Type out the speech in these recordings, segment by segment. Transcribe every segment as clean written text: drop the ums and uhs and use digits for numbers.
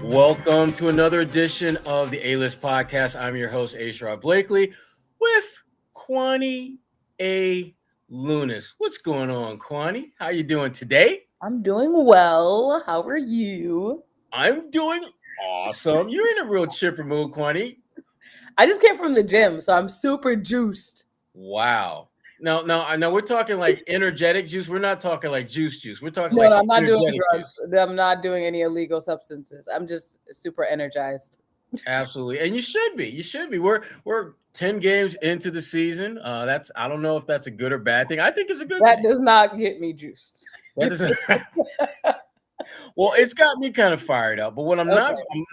Welcome to another edition of the A-List Podcast. I'm your host, Sherrod Blakely, with Kwani A. Lunis. What's going on, Kwani? How you doing today? I'm doing well. How are you? I'm doing awesome. You're in a real chipper mood, Kwani. I just came from the gym, so I'm super juiced. Wow. No, we're talking like energetic juice. We're not talking like juice. We're talking No, like I'm not doing energetic drugs. juice. I'm not doing any illegal substances. I'm just super energized. Absolutely. And you should be. You should be. We're 10 games into the season. I don't know if that's a good or bad thing. I think it's a good That thing. does not get me juiced. That doesn't Well, it's got me kind of fired up. But what I'm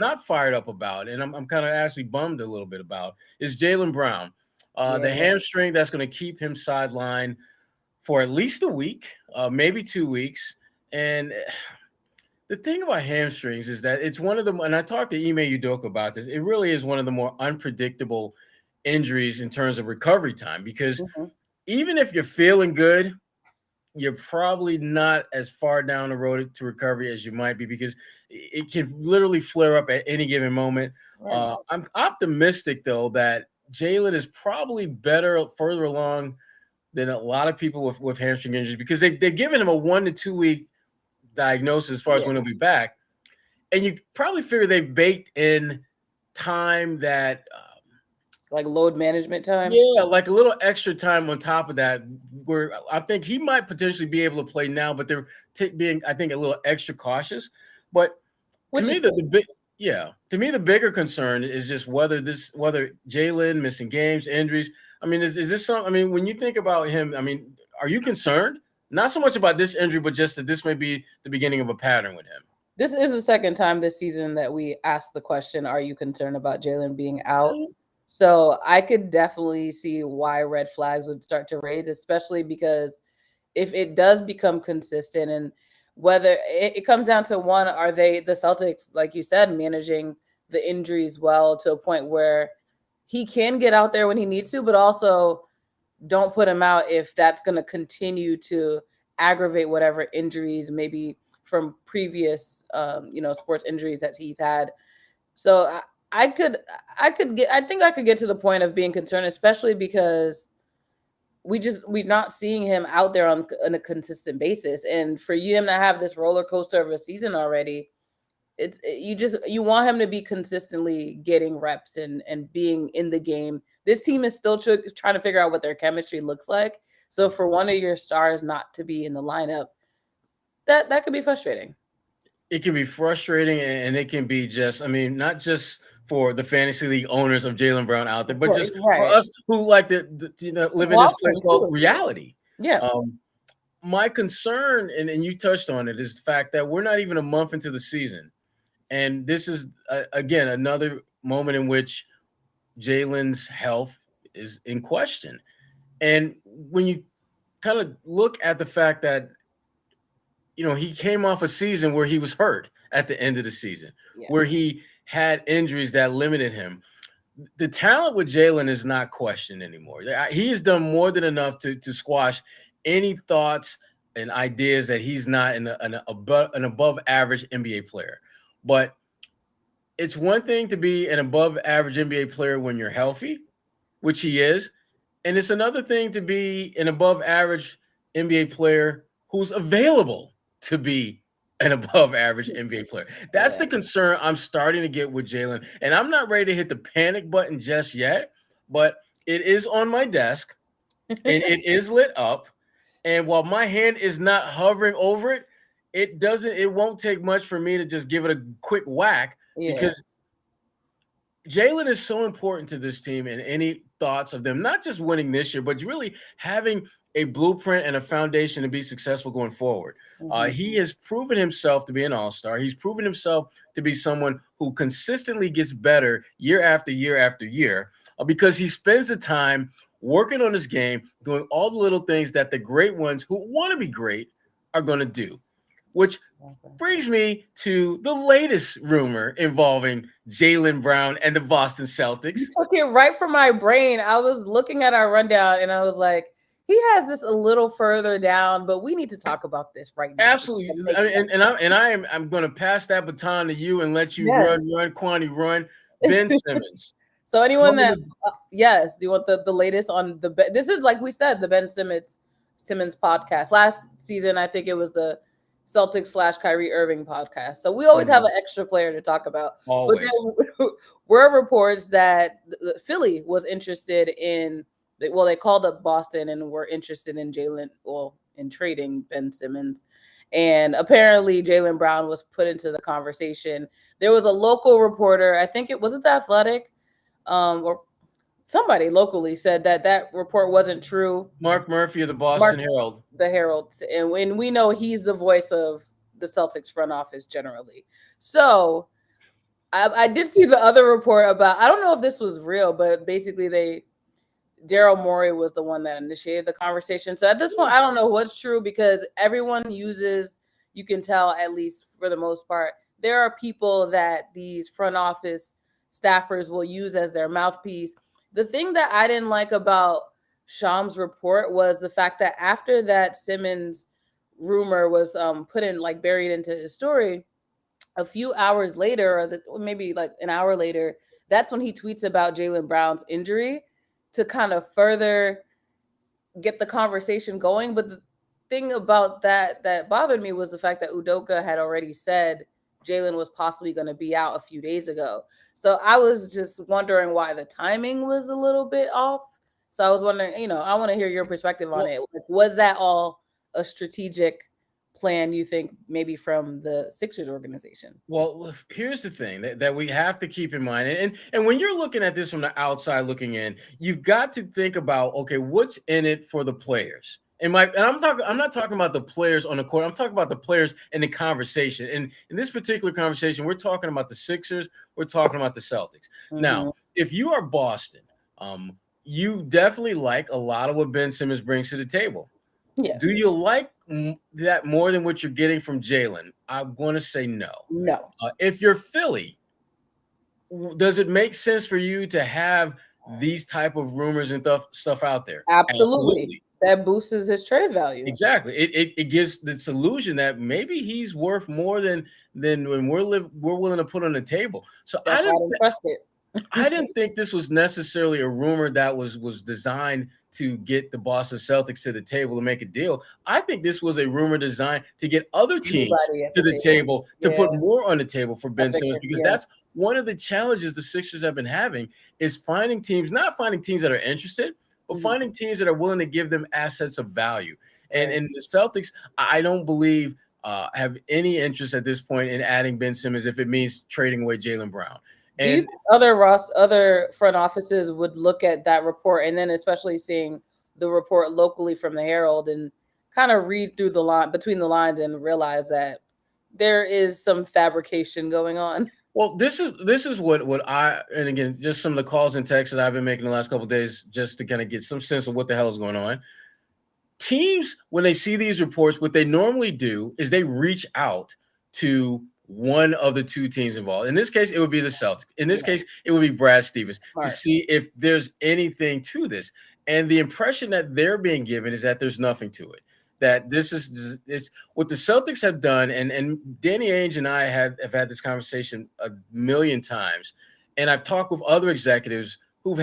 not fired up about, and I'm kind of actually bummed a little bit about, is Jaylen Brown. The hamstring that's going to keep him sidelined for at least a week, maybe 2 weeks. And the thing about hamstrings is that it's one of the, and I talked to Ime Udoka about this, it really is one of the more unpredictable injuries in terms of recovery time, because even if you're feeling good, you're probably not as far down the road to recovery as you might be, because it can literally flare up at any given moment. Right. I'm optimistic, though, that Jaylen is probably further along than a lot of people with hamstring injuries, because they've given him a 1 to 2 week diagnosis as far as when he'll be back. And you probably figure they've baked in time that like load management time. Yeah, like a little extra time on top of that, where I think he might potentially be able to play now, but they're being, I think, a little extra cautious. But to me, the bigger concern is just whether Jaylen missing games, injuries. I mean, is this something? I mean, when you think about him, I mean, are you concerned? Not so much about this injury, but just that this may be the beginning of a pattern with him. This is the second time this season that we asked the question, are you concerned about Jaylen being out? So I could definitely see why red flags would start to raise, especially because if it does become consistent, and whether it comes down to one, are the Celtics, like you said, managing the injuries well to a point where he can get out there when he needs to, but also don't put him out if that's going to continue to aggravate whatever injuries, maybe from previous, sports injuries that he's had. So I think I could get to the point of being concerned, especially because we're not seeing him out there on a consistent basis. And for him to have this roller coaster of a season already, you want him to be consistently getting reps and being in the game. This team is still trying to figure out what their chemistry looks like. So for one of your stars not to be in the lineup, that could be frustrating. It can be frustrating, and it can be just, I mean, not just for the fantasy league owners of Jaylen Brown out there, but just for us who like to live in this place called reality. Yeah. My concern, and you touched on it, is the fact that we're not even a month into the season. And this is, again, another moment in which Jaylen's health is in question. And when you kind of look at the fact that, he came off a season where he was hurt at the end of the season, where he had injuries that limited him. The talent with Jaylen is not questioned anymore. He has done more than enough to squash any thoughts and ideas that he's not an above average NBA player. But it's one thing to be an above average NBA player when you're healthy, which he is. And it's another thing to be an above average NBA player who's available to be an above average NBA player. That's the concern I'm starting to get with Jaylen. And I'm not ready to hit the panic button just yet, but it is on my desk and it is lit up. And while my hand is not hovering over it, it won't take much for me to just give it a quick whack, because Jaylen is so important to this team, and any thoughts of them not just winning this year, but really having a blueprint and a foundation to be successful going forward. He has proven himself to be an all-star. He's proven himself to be someone who consistently gets better year after year after year, because he spends the time working on his game, doing all the little things that the great ones who want to be great are going to do. Which brings me to the latest rumor involving Jaylen Brown and the Boston Celtics. You took it right from my brain. I was looking at our rundown and I was like, He has this a little further down, but we need to talk about this right now. Absolutely. I'm going to pass that baton to you and let you run, Kwani, run. Ben Simmons. So anyone that yes, do you want the latest on the this is like we said, the Ben Simmons podcast. Last season, I think it was the Celtics / Kyrie Irving podcast. So we always have an extra player to talk about. Always. But there were reports that Philly was interested in. Well, they called up Boston and were interested in in trading Ben Simmons. And apparently Jaylen Brown was put into the conversation. There was a local reporter, I think it wasn't The Athletic, or somebody locally said that report wasn't true. Mark Murphy of the Boston Herald. The Herald. And we know he's the voice of the Celtics front office generally. So I did see the other report about, I don't know if this was real, but basically Daryl Morey was the one that initiated the conversation. So at this point, I don't know what's true because everyone uses, you can tell at least for the most part, there are people that these front office staffers will use as their mouthpiece. The thing that I didn't like about Sham's report was the fact that after that Simmons rumor was buried into his story, a few hours later, or maybe like an hour later, that's when he tweets about Jaylen Brown's injury to kind of further get the conversation going. But the thing about that bothered me was the fact that Udoka had already said Jaylen was possibly going to be out a few days ago. So I was just wondering why the timing was a little bit off. So I was wondering, I want to hear your perspective on it. Like, was that all a strategic plan, you think, maybe from the Sixers organization? Well, here's the thing that we have to keep in mind. And when you're looking at this from the outside looking in, you've got to think about, okay, what's in it for the players? I'm not talking about the players on the court. I'm talking about the players in the conversation. And in this particular conversation, we're talking about the Sixers. We're talking about the Celtics. Mm-hmm. Now, if you are Boston, you definitely like a lot of what Ben Simmons brings to the table. Yes. Do you like that more than what you're getting from Jaylen? I'm going to say no. No. If you're Philly, does it make sense for you to have these type of rumors and stuff out there? Absolutely. That boosts his trade value. Exactly. It gives this illusion that maybe he's worth more than when we're willing to put on the table. So I didn't think this was necessarily a rumor that was designed to get the Boston Celtics to the table to make a deal. I think this was a rumor designed to get other teams to the table to put more on the table for Ben Simmons, because that's one of the challenges the Sixers have been having, is not finding teams that are interested, but finding teams that are willing to give them assets of value. And the Celtics, I don't believe have any interest at this point in adding Ben Simmons if it means trading away Jaylen Brown. Do you think other front offices would look at that report, and then especially seeing the report locally from the Herald, and kind of read through between the lines and realize that there is some fabrication going on? Well, this is what I, and again, just some of the calls and texts that I've been making the last couple of days just to kind of get some sense of what the hell is going on. Teams, when they see these reports, what they normally do is they reach out to one of the two teams involved. In this case, it would be the Celtics. In this case, it would be Brad Stevens to see if there's anything to this. And the impression that they're being given is that there's nothing to it. That this is what the Celtics have done. And Danny Ainge and I have had this conversation a million times. And I've talked with other executives who've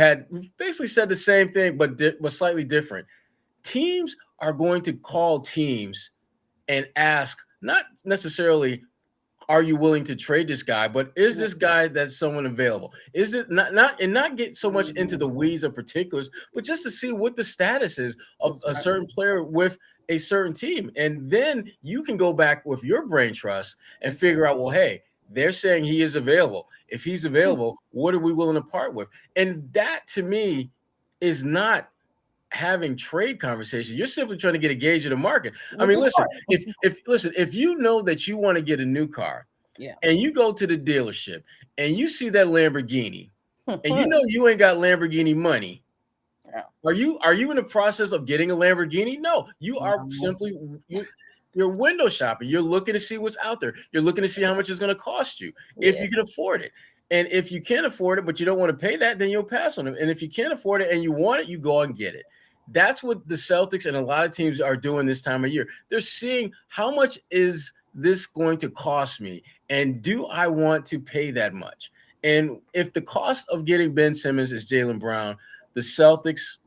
basically said the same thing, but slightly different. Teams are going to call teams and ask, not necessarily, are you willing to trade this guy, but is this guy that's someone available? Is it not get so much into the weeds of particulars, but just to see what the status is of a certain player with a certain team. And then you can go back with your brain trust and figure out, well, hey, they're saying he is available. If he's available, what are we willing to part with? And that to me is not having trade conversation. You're simply trying to get a gauge of the market. I mean, listen, if you know that you want to get a new car, and you go to the dealership and you see that Lamborghini, and you know you ain't got Lamborghini money, are you in the process of getting a Lamborghini? No, you are simply you're window shopping. You're looking to see what's out there. You're looking to see how much it's going to cost you if you can afford it. And if you can't afford it, but you don't want to pay that, then you'll pass on it. And if you can't afford it and you want it, you go and get it. That's what the Celtics and a lot of teams are doing this time of year. They're seeing how much is this going to cost me, and do I want to pay that much? And if the cost of getting Ben Simmons is Jaylen Brown, the Celtics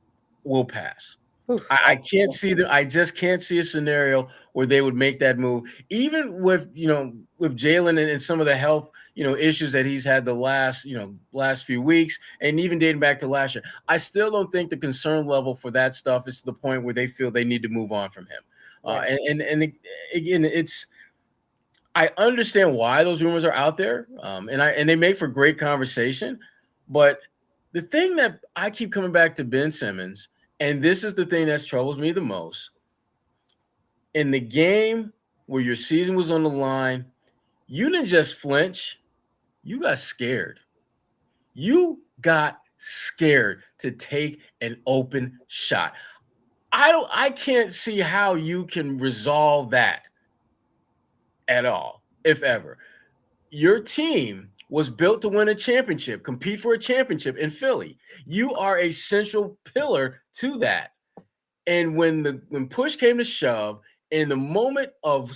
will pass. I can't see them. I just can't see a scenario where they would make that move, even with with Jaylen and some of the health issues that he's had the last few weeks, and even dating back to last year. I still don't think the concern level for that stuff is to the point where they feel they need to move on from him. Right. Again, I understand why those rumors are out there, and they make for great conversation, but the thing that I keep coming back to Ben Simmons. And this is the thing that troubles me the most. In the game where your season was on the line, you didn't just flinch, you got scared. You got scared to take an open shot. I can't see how you can resolve that at all, if ever. Your team was built to win a championship, compete for a championship in Philly. You are a central pillar to that. And when push came to shove, in the moment of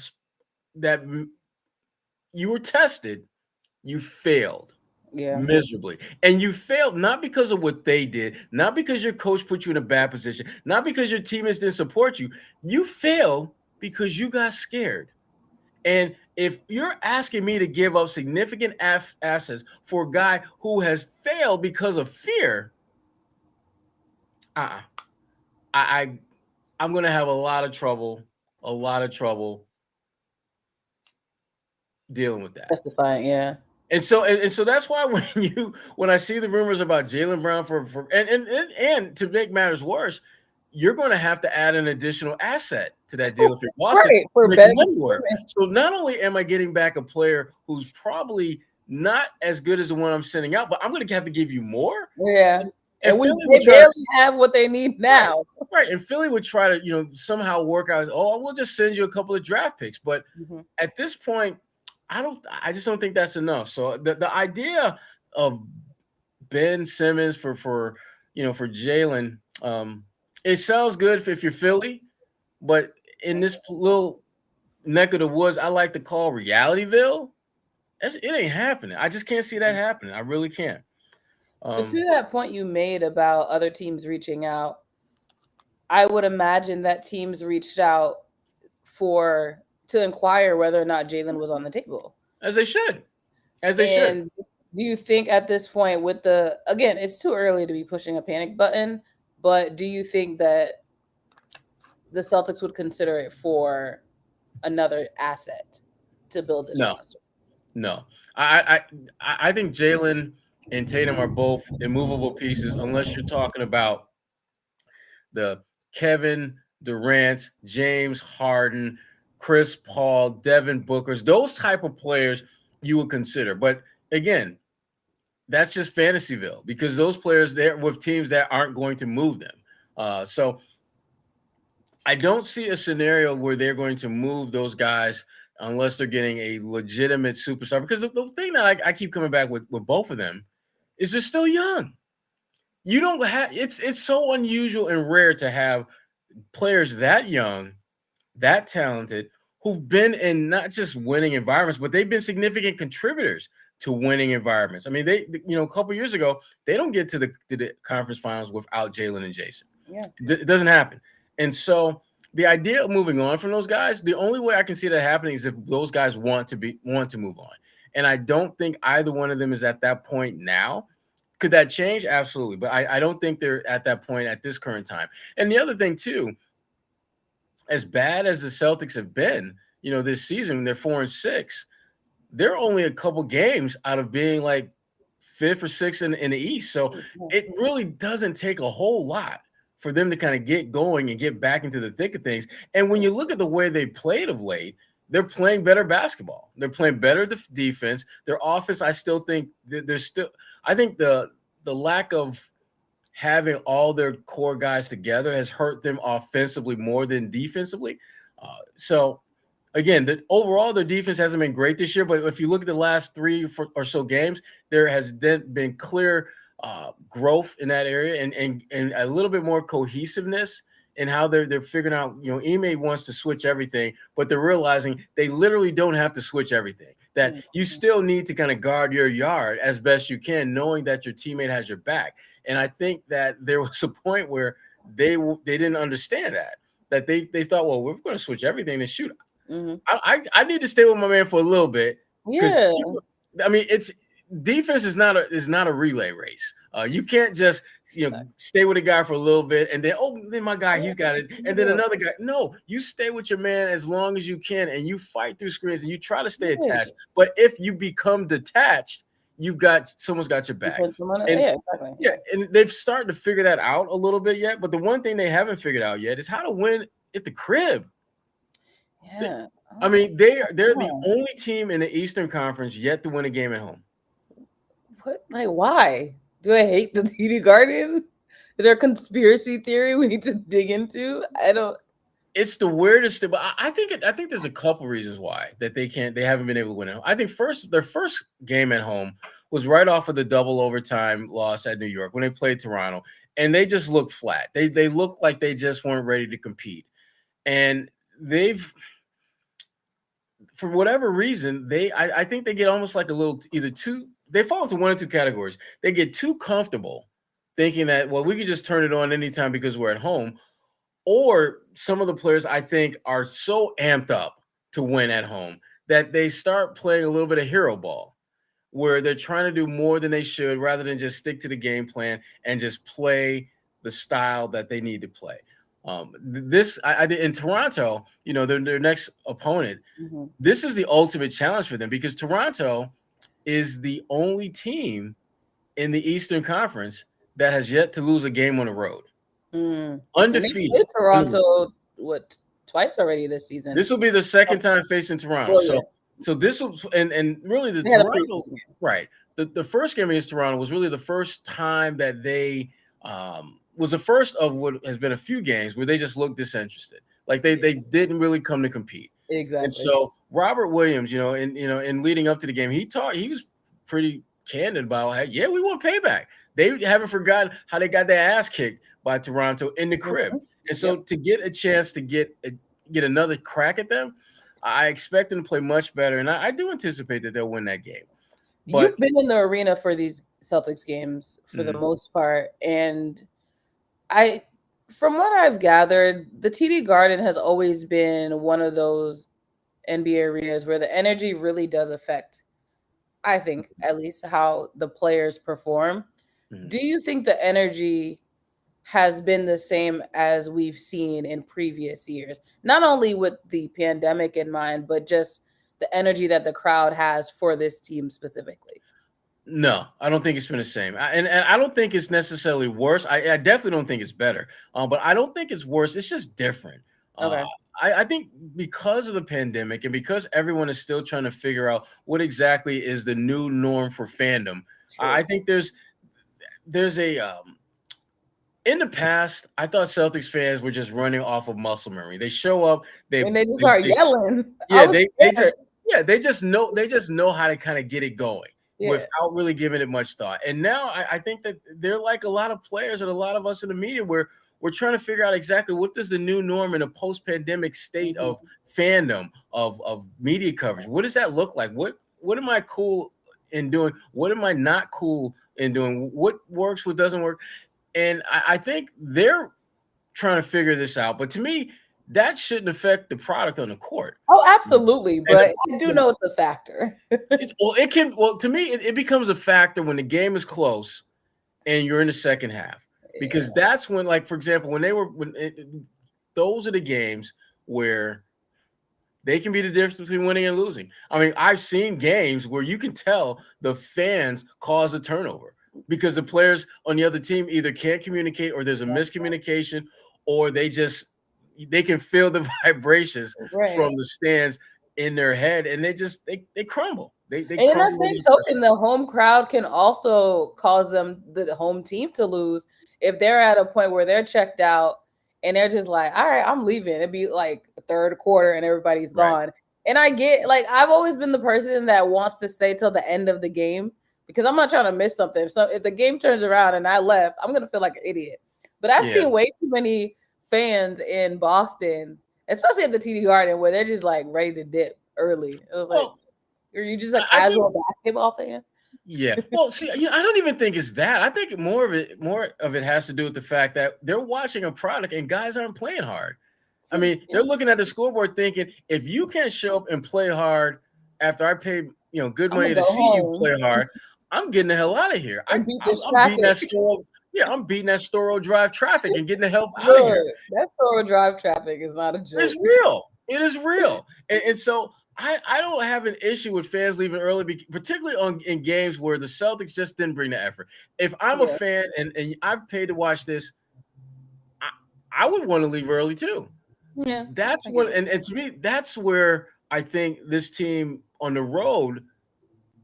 that you were tested, you failed miserably. And you failed not because of what they did, not because your coach put you in a bad position, not because your teammates didn't support you. You failed because you got scared. And if you're asking me to give up significant assets for a guy who has failed because of fear, I'm going to have a lot of trouble dealing with that. Justifying, yeah. And so that's why when I see the rumors about Jaylen Brown and to make matters worse, you're going to have to add an additional asset to that deal if you're Boston. Right, for make better money work. So not only am I getting back a player who's probably not as good as the one I'm sending out, but I'm going to have to give you more. Yeah. And they barely have what they need now. Right. And Philly would try to, somehow work out, we'll just send you a couple of draft picks. But at this point, I just don't think that's enough. So the idea of Ben Simmons for Jaylen, it sounds good if you're Philly, but in this little neck of the woods, I like to call Realityville. It ain't happening. I just can't see that happening. I really can't. But to that point you made about other teams reaching out, I would imagine that teams reached out to inquire whether or not Jaylen was on the table. As they should. Do you think at this point again, it's too early to be pushing a panic button, but do you think that the Celtics would consider it for another asset to build this roster? No. I think Jaylen and Tatum are both immovable pieces unless you're talking about the Kevin Durant, James Harden, Chris Paul, Devin Booker's, those type of players you would consider. But again, that's just Fantasyville because those players, they're with teams that aren't going to move them. So I don't see a scenario where they're going to move those guys unless they're getting a legitimate superstar. Because the thing that I keep coming back with both of them is they're still young. You don't have it's so unusual and rare to have players that young, that talented, who've been in not just winning environments, but they've been significant contributors to winning environments. I mean, they a couple years ago, they don't get to the conference finals without Jaylen and Jayson. Yeah. It doesn't happen. And so the idea of moving on from those guys, the only way I can see that happening is if those guys want to move on. And I don't think either one of them is at that point now. Could that change? Absolutely. But I don't think they're at that point at this current time. And the other thing too, as bad as the Celtics have been, this season, they're 4-6. They're only a couple games out of being like 5th or 6th in the East. So it really doesn't take a whole lot for them to kind of get going and get back into the thick of things. And when you look at the way they played of late, they're playing better basketball. They're playing better defense. Their offense, I still think I think the lack of having all their core guys together has hurt them offensively more than defensively. So again, overall their defense hasn't been great this year, but if you look at the last 3 or so games, there has been clear growth in that area and a little bit more cohesiveness in how they're figuring out, Ime wants to switch everything, but they're realizing they literally don't have to switch everything, that you still need to kind of guard your yard as best you can, knowing that your teammate has your back. And I think that there was a point where they didn't understand that they thought, well, we're going to switch everything and shoot. I need to stay with my man for a little bit. Yeah. I mean, it's defense is not a relay race. You can't just stay with a guy for a little bit and then my guy, he's got it, and then another guy. No, you stay with your man as long as you can, and you fight through screens and you try to stay attached. But if you become detached, someone's got your back. And they've started to figure that out a little bit yet. But the one thing they haven't figured out yet is how to win at the crib. Yeah. I mean, they're the only team in the Eastern Conference yet to win a game at home. What? Like, why? Do I hate the TD Garden? Is there a conspiracy theory we need to dig into? I don't. It's the weirdest thing, but I think there's a couple reasons why that they haven't been able to win at home. I think their first game at home was right off of the double overtime loss at New York when they played Toronto, and they just looked flat. They looked like they just weren't ready to compete, and for whatever reason, I think they get almost like a little they fall into one or two categories. They get too comfortable thinking that, well, we can just turn it on anytime because we're at home. Or some of the players, I think, are so amped up to win at home that they start playing a little bit of hero ball, where they're trying to do more than they should rather than just stick to the game plan and just play the style that they need to play. In Toronto, their next opponent, this is the ultimate challenge for them because Toronto is the only team in the Eastern Conference that has yet to lose a game on the road. Undefeated. Toronto, twice already this season? This will be the second time facing Toronto. So this will, and really the Toronto, right? The first game against Toronto was really the first time that they was the first of what has been a few games where they just looked disinterested, like they didn't really come to compete. Exactly. And so Robert Williams, in leading up to the game, he was pretty candid about, hey, yeah, we want payback. They haven't forgotten how they got their ass kicked by Toronto in the crib. And so to get a chance to get another crack at them, I expect them to play much better. And I do anticipate that they'll win that game. But you've been in the arena for these Celtics games for the most part. And from what I've gathered, the TD Garden has always been one of those NBA arenas where the energy really does affect, I think, at least how the players perform. Do you think the energy has been the same as we've seen in previous years? Not only with the pandemic in mind, but just the energy that the crowd has for this team specifically. No, I don't think it's been the same. And I don't think it's necessarily worse. I definitely don't think it's better. But I don't think it's worse. It's just different. Okay. I think because of the pandemic and because everyone is still trying to figure out what exactly is the new norm for fandom, I think there's a in the past, I thought Celtics fans were just running off of muscle memory. They show up, they just start yelling. Yeah, they just know how to kind of get it going without really giving it much thought. And now I think that they're like a lot of players and a lot of us in the media where we're trying to figure out exactly what is the new norm in a post-pandemic state of fandom, of media coverage. What does that look like? What am I cool in doing? What am I not cool in doing? What works, what doesn't work? And I think they're trying to figure this out. But to me, that shouldn't affect the product on the court. Oh, absolutely. But I do know it's a factor. To me, it becomes a factor when the game is close and you're in the second half. Because that's when, like, for example, those are the games where they can be the difference between winning and losing. I mean, I've seen games where you can tell the fans cause a turnover because the players on the other team either can't communicate or there's a miscommunication or they can feel the vibrations from the stands in their head and they crumble. They and in that same token, the home crowd can also cause the home team to lose if they're at a point where they're checked out and they're just like, all right, I'm leaving. It'd be like the third quarter and everybody's gone. And I get, like, I've always been the person that wants to stay till the end of the game because I'm not trying to miss something. So if the game turns around and I left, I'm gonna feel like an idiot. But I've seen way too many fans in Boston, especially at the TD Garden, where they're just like ready to dip early. It was like, are you just a casual basketball fan? Yeah. Well, see, I don't even think it's that. I think more of it has to do with the fact that they're watching a product and guys aren't playing hard. I mean, they're looking at the scoreboard thinking, if you can't show up and play hard after I paid, good money to see you play hard, I'm getting the hell out of here. I'm beating that store. Yeah, I'm beating that Storo Drive traffic and getting the hell out of here. That Storo Drive traffic is not a joke. It's real. It is real. And so I don't have an issue with fans leaving early, particularly in games where the Celtics just didn't bring the effort. If I'm a fan and I've paid to watch this, I would want to leave early too. Yeah, that's what, and to me, that's where I think this team on the road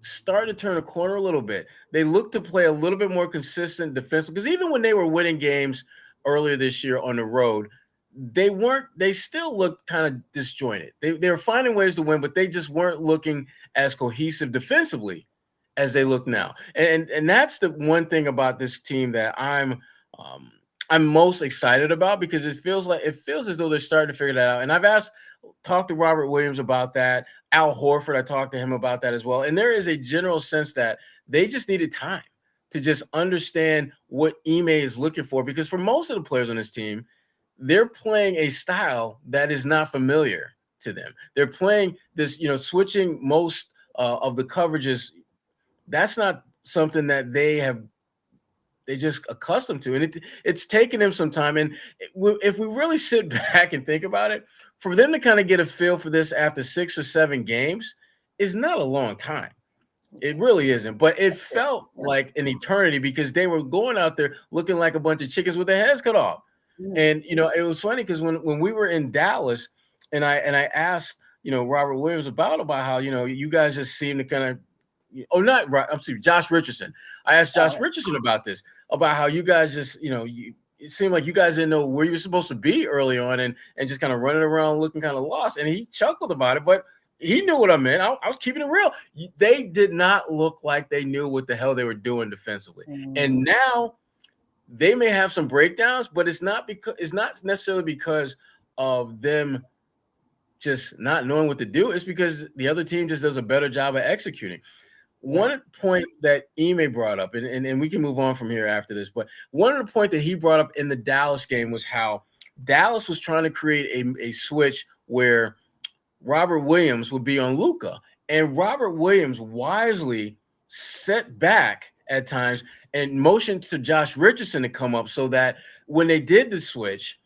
started to turn a corner a little bit. They looked to play a little bit more consistent defensive, because even when they were winning games earlier this year on the road, they still looked kind of disjointed. They were finding ways to win, but they just weren't looking as cohesive defensively as they look now. And that's the one thing about this team that I'm most excited about, because it feels as though they're starting to figure that out. And I've talked to Robert Williams about that. Al Horford, I talked to him about that as well. And there is a general sense that they just needed time to just understand what Ime is looking for, because for most of the players on this team, they're playing a style that is not familiar to them. They're playing this, switching most of the coverages. That's not something that they just accustomed to. And it's taken them some time. And if we really sit back and think about it, for them to kind of get a feel for this after 6 or 7 games is not a long time. It really isn't. But it felt like an eternity, because they were going out there looking like a bunch of chickens with their heads cut off. And, it was funny because when we were in Dallas and I asked, Robert Williams about how, you guys just seem to kind of, Josh Richardson. I asked Josh Richardson about this, about how you guys just, it seemed like you guys didn't know where you were supposed to be early on and just kind of running around looking kind of lost. And he chuckled about it, but he knew what I meant. I was keeping it real. They did not look like they knew what the hell they were doing defensively. And now they may have some breakdowns, but it's not necessarily because of them just not knowing what to do. It's because the other team just does a better job of executing. One point that Ime brought up, and we can move on from here after this, but one of the points that he brought up in the Dallas game was how Dallas was trying to create a switch where Robert Williams would be on Luka, and Robert Williams wisely set back at times and motioned to Josh Richardson to come up, so that when they did the switch,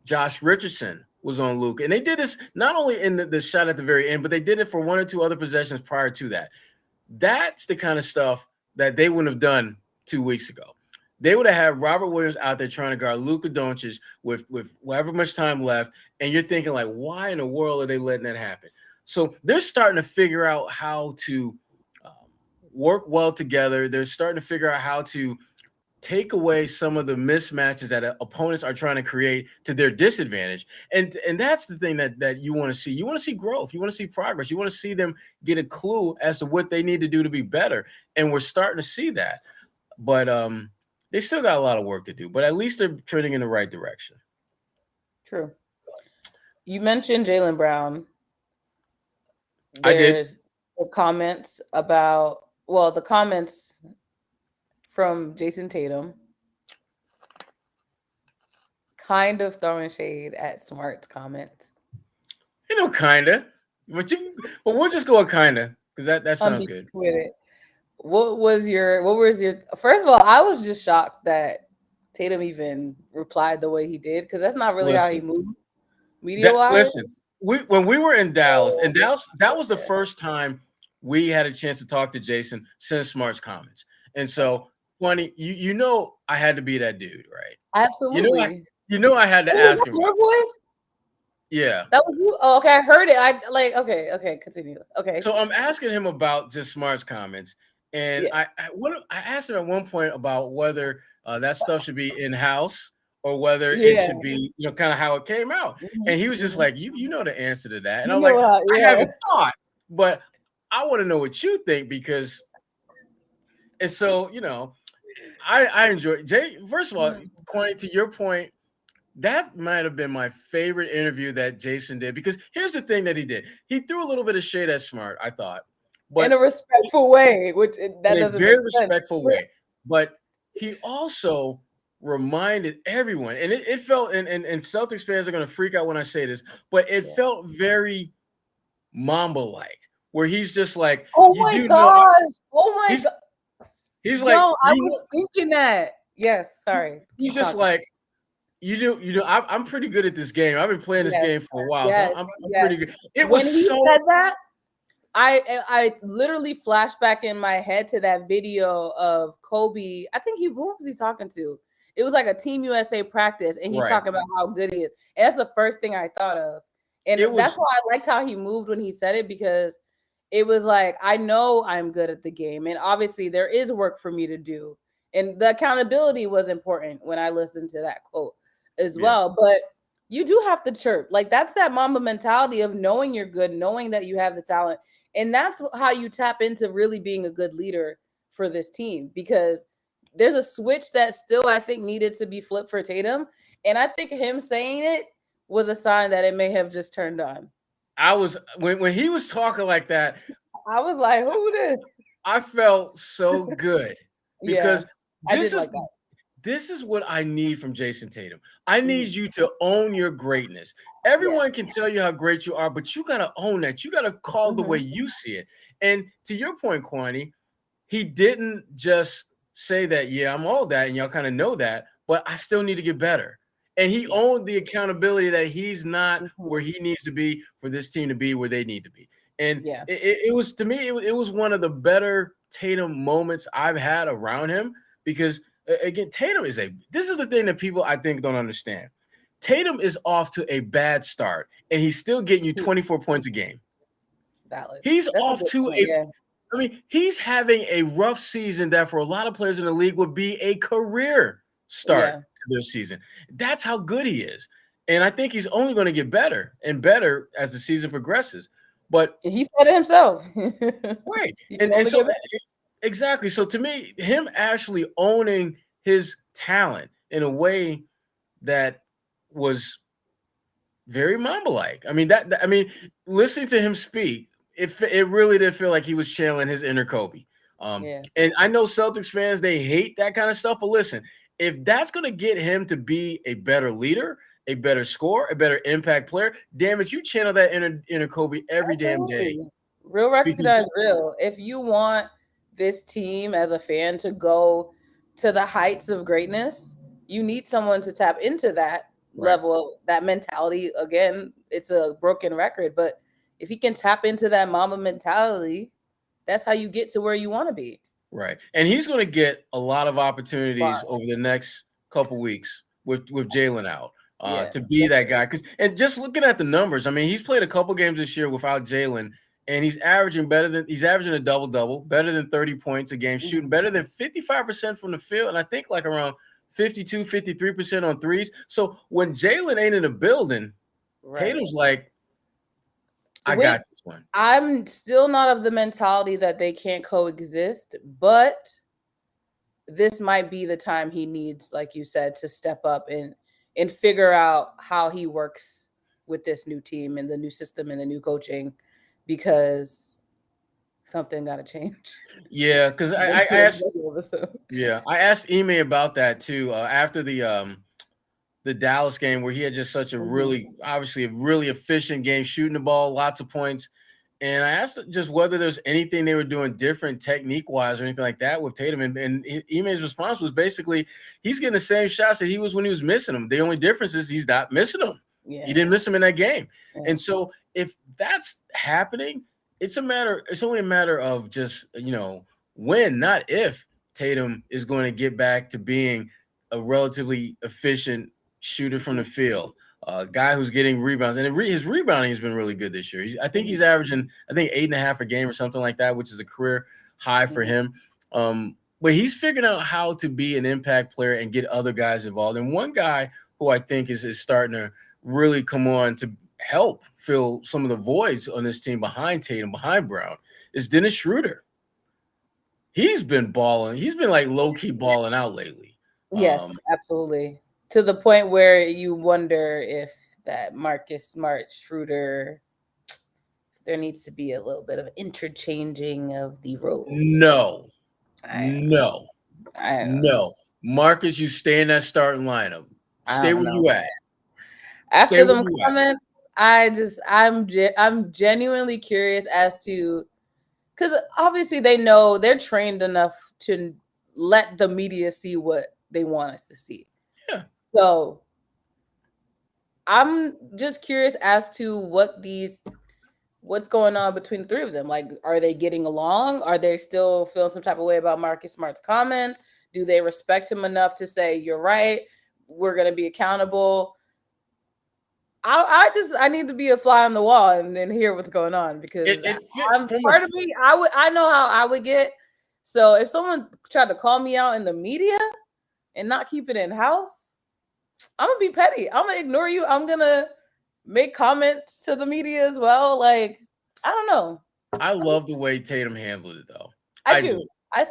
Josh Richardson was on Luka. And they did this not only in the shot at the very end, but they did it for 1 or 2 other possessions prior to that. That's the kind of stuff that they wouldn't have done 2 weeks ago. They would have had Robert Williams out there trying to guard Luka Doncic with however much time left, and you're thinking, like, why in the world are they letting that happen? So they're starting to figure out how to work well together. They're starting to figure out how to take away some of the mismatches that opponents are trying to create to their disadvantage. And that's the thing that you want to see. You want to see growth. You want to see progress. You want to see them get a clue as to what they need to do to be better. And we're starting to see that. But they still got a lot of work to do. But at least they're trending in the right direction. True. You mentioned Jaylen Brown. I did. There's the comments about, the comments from Jayson Tatum kind of throwing shade at Smart's comments. Kinda. But we'll just go with kinda, because that sounds good. With it. What was your first of all, I was just shocked that Tatum even replied the way he did, because that's not really how he moves media-wise. When we were in Dallas, and that was the first time we had a chance to talk to Jayson since Smart's comments. And so, Kwani, I had to be that dude, right? Absolutely. I had to ask him. Your voice? Yeah. That was you? Oh, okay, I heard it. Okay, continue. Okay. So I'm asking him about just Smart's comments. And I asked him at one point about whether that stuff should be in-house or whether it should be, kind of how it came out. And he was just like, you know the answer to that. And I'm like, I haven't thought, but I want to know what you think, because And so, I enjoy Jay. First of all, Kwani, to your point, that might have been my favorite interview that Jayson did, because here's the thing that he did. He threw a little bit of shade at Smart, I thought, but in a respectful way, which that in a doesn't make very sense. respectful way. But he also reminded everyone, and it felt, and Celtics fans are going to freak out when I say this, but it felt very Mamba-like, where he's just like, oh my gosh, he's Yo, like, I was thinking that. Yes, sorry. He's just like, I'm pretty good at this game. I've been playing this game for a while, so I'm pretty good. When he said that, I literally flashed back in my head to that video of Kobe. I think what was he talking to? It was like a Team USA practice, and he's talking about how good he is. And that's the first thing I thought of. And that's why I liked how he moved when he said it, because it was like, I know I'm good at the game. And obviously there is work for me to do. And the accountability was important when I listened to that quote as well. But you do have to chirp. Like, that's that Mamba mentality of knowing you're good, knowing that you have the talent. And that's how you tap into really being a good leader for this team, because there's a switch that still, I think, needed to be flipped for Tatum. And I think him saying it was a sign that it may have just turned on. I was, when he was talking like that, I was like, who this? I felt so good, because this is what I need from Jayson Tatum. I need you to own your greatness. Everyone can tell you how great you are, but you got to own that. You got to call the way you see it. And to your point, Kwani, he didn't just say that, I'm all that, and y'all kind of know that, but I still need to get better. And he owned the accountability that he's not where he needs to be for this team to be where they need to be. And it was, to me, it was one of the better Tatum moments I've had around him, because again, Tatum this is the thing that people, I think, don't understand. Tatum is off to a bad start, and he's still getting you 24 points a game. Valid. He's off to I mean, he's having a rough season that for a lot of players in the league would be a career start to their season. That's how good he is. And I think he's only going to get better and better as the season progresses. But he said it himself. Right. And so exactly. So to me, him actually owning his talent in a way that was very Mamba-like. I mean, listening to him speak, it really did feel like he was channeling his inner Kobe. And I know Celtics fans, they hate that kind of stuff. But listen, if that's going to get him to be a better leader, a better scorer, a better impact player, damn it, you channel that inner Kobe every damn day. Real recognize real. If you want this team as a fan to go to the heights of greatness, you need someone to tap into that level, that mentality. Again, it's a broken record, but if he can tap into that Mamba mentality, that's how you get to where you want to be. Right. And he's going to get a lot of opportunities over the next couple weeks with Jaylen out to be that guy. And just looking at the numbers, I mean, he's played a couple games this year without Jaylen, and he's averaging a double-double, better than 30 points a game, shooting better than 55% from the field, and I think like around 52, 53% on threes. So when Jaylen ain't in the building, Tatum's like, I got this one. I'm still not of the mentality that they can't coexist, but this might be the time he needs, like you said, to step up and figure out how he works with this new team and the new system and the new coaching, because something got to change. Yeah, because I asked Ime about that too after the Dallas game, where he had just such a obviously a really efficient game, shooting the ball, lots of points. And I asked just whether there's anything they were doing different technique-wise or anything like that with Tatum. And Ime's response was basically, he's getting the same shots that he was when he was missing them. The only difference is he's not missing them. Yeah. He didn't miss them in that game. Yeah. And so if that's happening, it's only a matter of just, when, not if, Tatum is going to get back to being a relatively efficient shooter from the field, a guy who's getting rebounds, and his rebounding has been really good this year. I think he's averaging 8.5 a game or something like that, which is a career high for him. But he's figuring out how to be an impact player and get other guys involved. And one guy who I think is starting to really come on to help fill some of the voids on this team behind Tatum, behind Brown, is Dennis Schroeder. he's been balling. He's been like low key balling out lately. Yes, absolutely. To the point where you wonder if that Marcus Smart Schroeder, there needs to be a little bit of interchanging of the roles. No. Marcus, you stay in that starting lineup. Stay where you at. After them comments, I'm genuinely curious as to, because obviously they know they're trained enough to let the media see what they want us to see. Yeah. So I'm just curious as to what's going on between the three of them. Like, are they getting along? Are they still feeling some type of way about Marcus Smart's comments? Do they respect him enough to say, you're right, we're going to be accountable? I need to be a fly on the wall and hear what's going on, because part of me, I know how I would get. So if someone tried to call me out in the media and not keep it in house, I'm gonna be petty. I'm gonna ignore you. I'm gonna make comments to the media as well. Like, I don't know. I love the way Tatum handled it, though. I do. I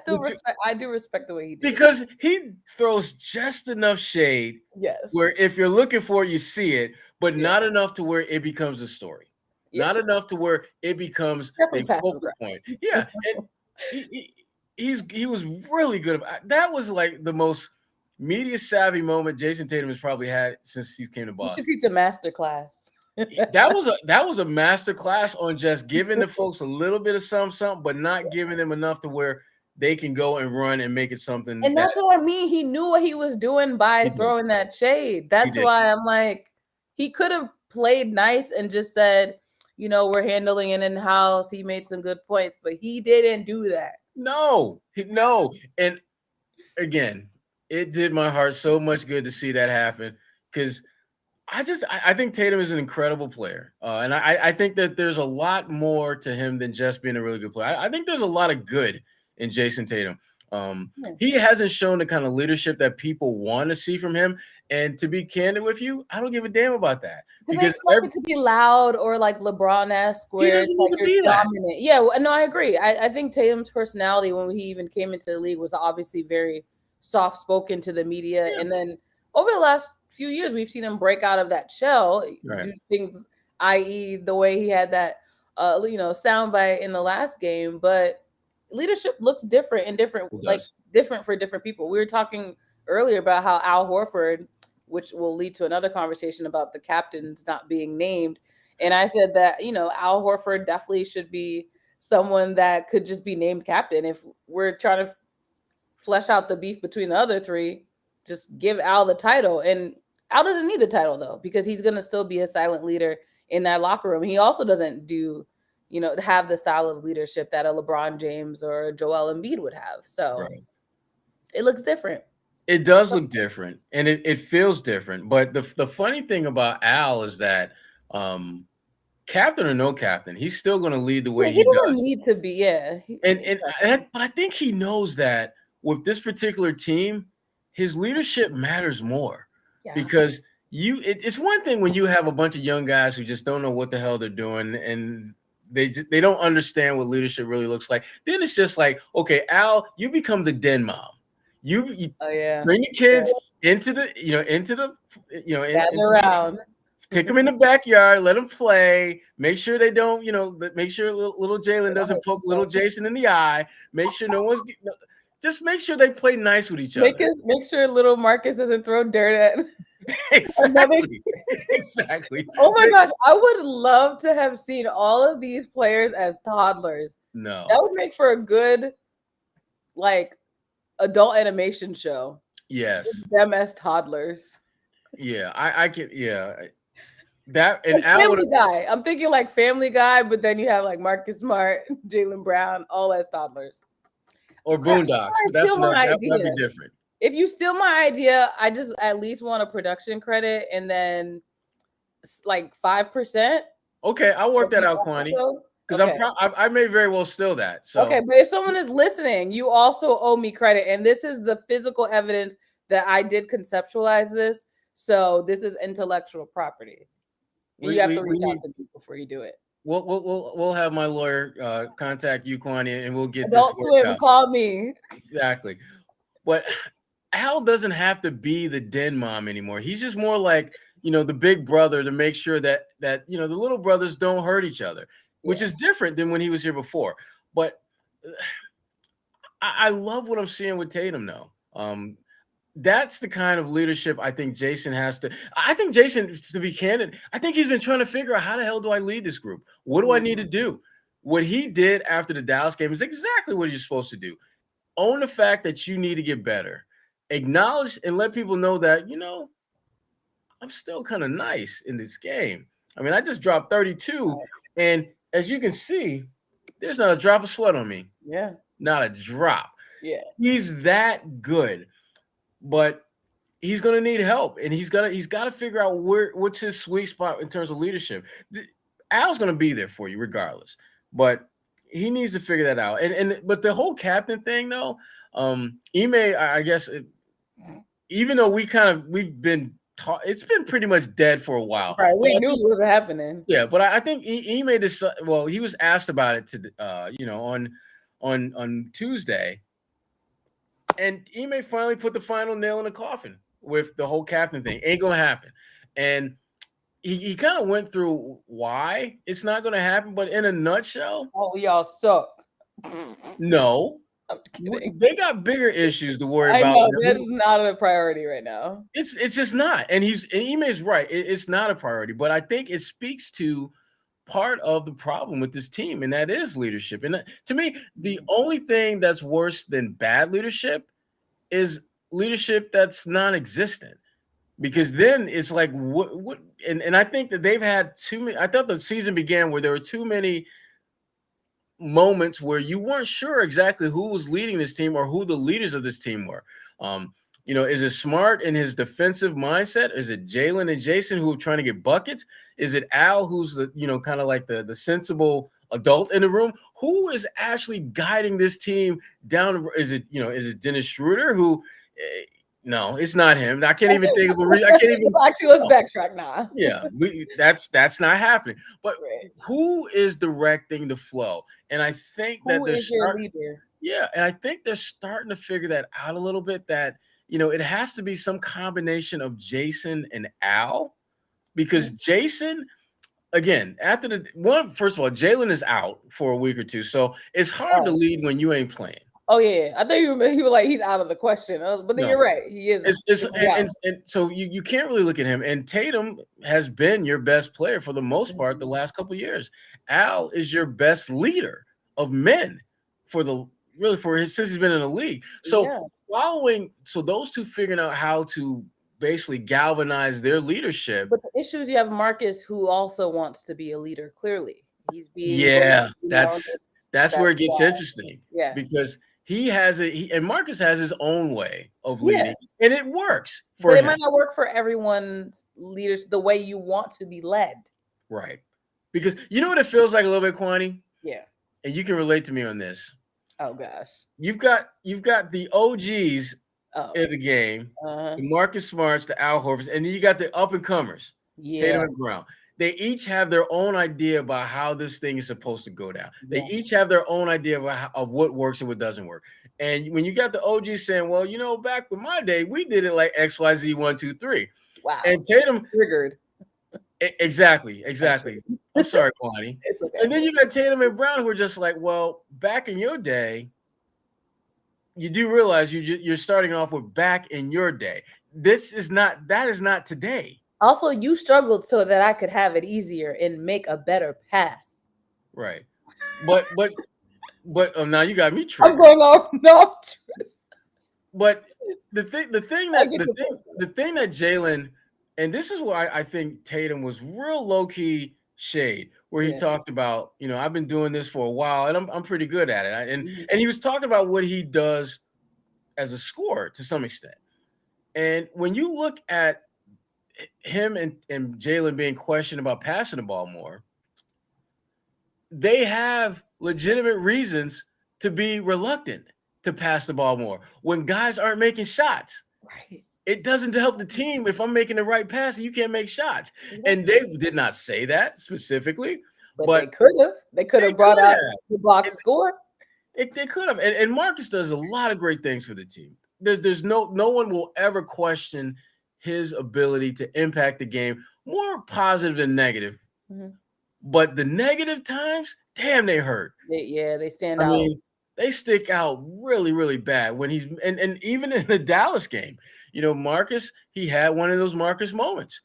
do respect the way he did, because he throws just enough shade. Yes. Where if you're looking for it, you see it, but not enough to where it becomes a story. Yeah. Not enough to where it becomes a focal point. Yeah. And he was really good. That was like the most media savvy moment Jayson Tatum has probably had since he came to Boston. You should teach a master class. that was a master class on just giving the folks a little bit of something, but not giving them enough to where they can go and run and make it something. And that's what I mean. He knew what he was doing by throwing that shade. That's why I'm like, he could have played nice and just said, we're handling it in-house. He made some good points, but he didn't do that. No. And again, it did my heart so much good to see that happen, because I think Tatum is an incredible player. And I think that there's a lot more to him than just being a really good player. I think there's a lot of good in Jayson Tatum. He hasn't shown the kind of leadership that people want to see from him. And to be candid with you, I don't give a damn about that. Because they expect it to be loud or like LeBron-esque, where he doesn't need to be dominant. Yeah, no, I agree. I think Tatum's personality when he even came into the league was obviously very soft-spoken to the media. Yeah. And then over the last few years, we've seen him break out of that shell, do things, i.e. the way he had that, soundbite in the last game. But leadership looks different and different for different people. We were talking earlier about how Al Horford, which will lead to another conversation about the captains not being named. And I said that, Al Horford definitely should be someone that could just be named captain. If we're trying to flesh out the beef between the other three, just give Al the title. And Al doesn't need the title, though, because he's going to still be a silent leader in that locker room. He also doesn't have the style of leadership that a LeBron James or Joel Embiid would have. So It looks different. It does look different, and it feels different. But the funny thing about Al is that captain or no captain, he's still going to lead the way he does. He doesn't need to be, But I think he knows that with this particular team, his leadership matters more. Yeah. Because it's one thing when you have a bunch of young guys who just don't know what the hell they're doing, and they don't understand what leadership really looks like. Then it's just like, okay, Al, you become the den mom. You bring your kids into the around. Take them in the backyard, let them play. Make sure they don't, make sure little Jaylen doesn't poke little Jayson in the eye. Make sure no one's just make sure they play nice with each other. Make sure little Marcus doesn't throw dirt at. Exactly. Oh my gosh, I would love to have seen all of these players as toddlers. No, that would make for a good, adult animation show. Yes, them as toddlers. Yeah, I could. Yeah, that and Family Guy. I'm thinking like Family Guy, but then you have like Marcus Smart, Jaylen Brown, all as toddlers. Or Boondocks. That'd be different. If you steal my idea, I just at least want a production credit, and then like 5%. Okay, I'll work that out, Kwani. Because I may very well steal that. So okay, but if someone is listening, you also owe me credit, and this is the physical evidence that I did conceptualize this. So this is intellectual property. You have to reach out to me before you do it. We'll have my lawyer contact you, Kwani, and we'll get this Adult worked Swim, out. call me. Exactly. But Al doesn't have to be the den mom anymore. He's just more like, the big brother to make sure that the little brothers don't hurt each other, which is different than when he was here before. But I love what I'm seeing with Tatum now. That's the kind of leadership I think Jayson has to. I think Jayson, to be candid, I think he's been trying to figure out how the hell do I lead this group? What do I need to do? What he did after the Dallas game is exactly what you're supposed to do. Own the fact that you need to get better. Acknowledge and let people know that, I'm still kind of nice in this game. I mean, I just dropped 32, and as you can see, there's not a drop of sweat on me. Yeah. Not a drop. Yeah. He's that good. But he's going to need help, and he's got to figure out what's his sweet spot in terms of leadership. Al's going to be there for you regardless, but he needs to figure that out. But the whole captain thing, though, Ime, I guess, even though we've been taught, it's been pretty much dead for a while. Right, we knew it was happening. Yeah, but I think Ime decided. Well, he was asked about it on Tuesday. And Ime finally put the final nail in the coffin with the whole captain thing. Ain't gonna happen. And he kind of went through why it's not gonna happen, but in a nutshell, all y'all suck. No, they got bigger issues to worry about. Know, that's not a priority right now. It's just not. And Ime's right. It's not a priority, but I think it speaks to part of the problem with this team, and that is leadership. And to me, the only thing that's worse than bad leadership is leadership that's non-existent, because then it's like what and I think that they've had too many. I thought the season began where there were too many moments where you weren't sure exactly who was leading this team or who the leaders of this team were. Is it Smart in his defensive mindset? Is it Jaylen and Jayson who are trying to get buckets? Is it Al who's the kind of like the sensible adult in the room? Who is actually guiding this team down? Is it Dennis Schroeder who? No, it's not him. I can't even think of a I can't even actually let's backtrack now. Yeah, that's not happening. But who is directing the flow? And I think that there's your leader. Yeah, and I think they're starting to figure that out a little bit, that it has to be some combination of Jayson and Al, because Jayson, again, first of all, Jaylen is out for a week or two, so it's hard to lead when you ain't playing. Oh yeah, I thought you were like he's out of the question, but then you're right, he is. And so you can't really look at him. And Tatum has been your best player for the most part the last couple of years. Al is your best leader of men since he's been in the league. So those two figuring out how to basically galvanize their leadership. But the issues, you have Marcus, who also wants to be a leader. Clearly, he's being that's where it gets interesting. Yeah, because and Marcus has his own way of leading, and it works for him. It might not work for everyone's leaders the way you want to be led. Right. Because you know what it feels like a little bit, Kwani? Yeah. And you can relate to me on this. Oh gosh. You've got the OGs in the game, the Marcus Smarts, the Al Horfords, and then you got the up and comers, Tatum and Brown. They each have their own idea about how this thing is supposed to go down. They each have their own idea of what works and what doesn't work. And when you got the OGs saying, well, back in my day, we did it like XYZ 1, 2, 3. Wow. And Tatum triggered. Exactly. I'm sorry, Kwani. It's okay. And then you got Tatum and Brown who are just like, well, back in your day, you do realize you're starting off with back in your day. That is not today. Also, you struggled so that I could have it easier and make a better path. Right. But now you got me triggered. I'm going off. No. But the thing that Jaylen, and this is why I think Tatum was real low-key shade, where he talked about, I've been doing this for a while and I'm pretty good at it. And he was talking about what he does as a scorer to some extent. And when you look at him and Jaylen being questioned about passing the ball more, they have legitimate reasons to be reluctant to pass the ball more when guys aren't making shots. Right. It doesn't help the team if I'm making the right pass and you can't make shots. And they did not say that specifically, But they could have. They could have brought out the box score. They could have. And Marcus does a lot of great things for the team. There's no one will ever question his ability to impact the game, more positive than negative. Mm-hmm. But the negative times, damn, they hurt. They stand out. I mean, they stick out really, really bad when he's and even in the Dallas game, Marcus, he had one of those Marcus moments.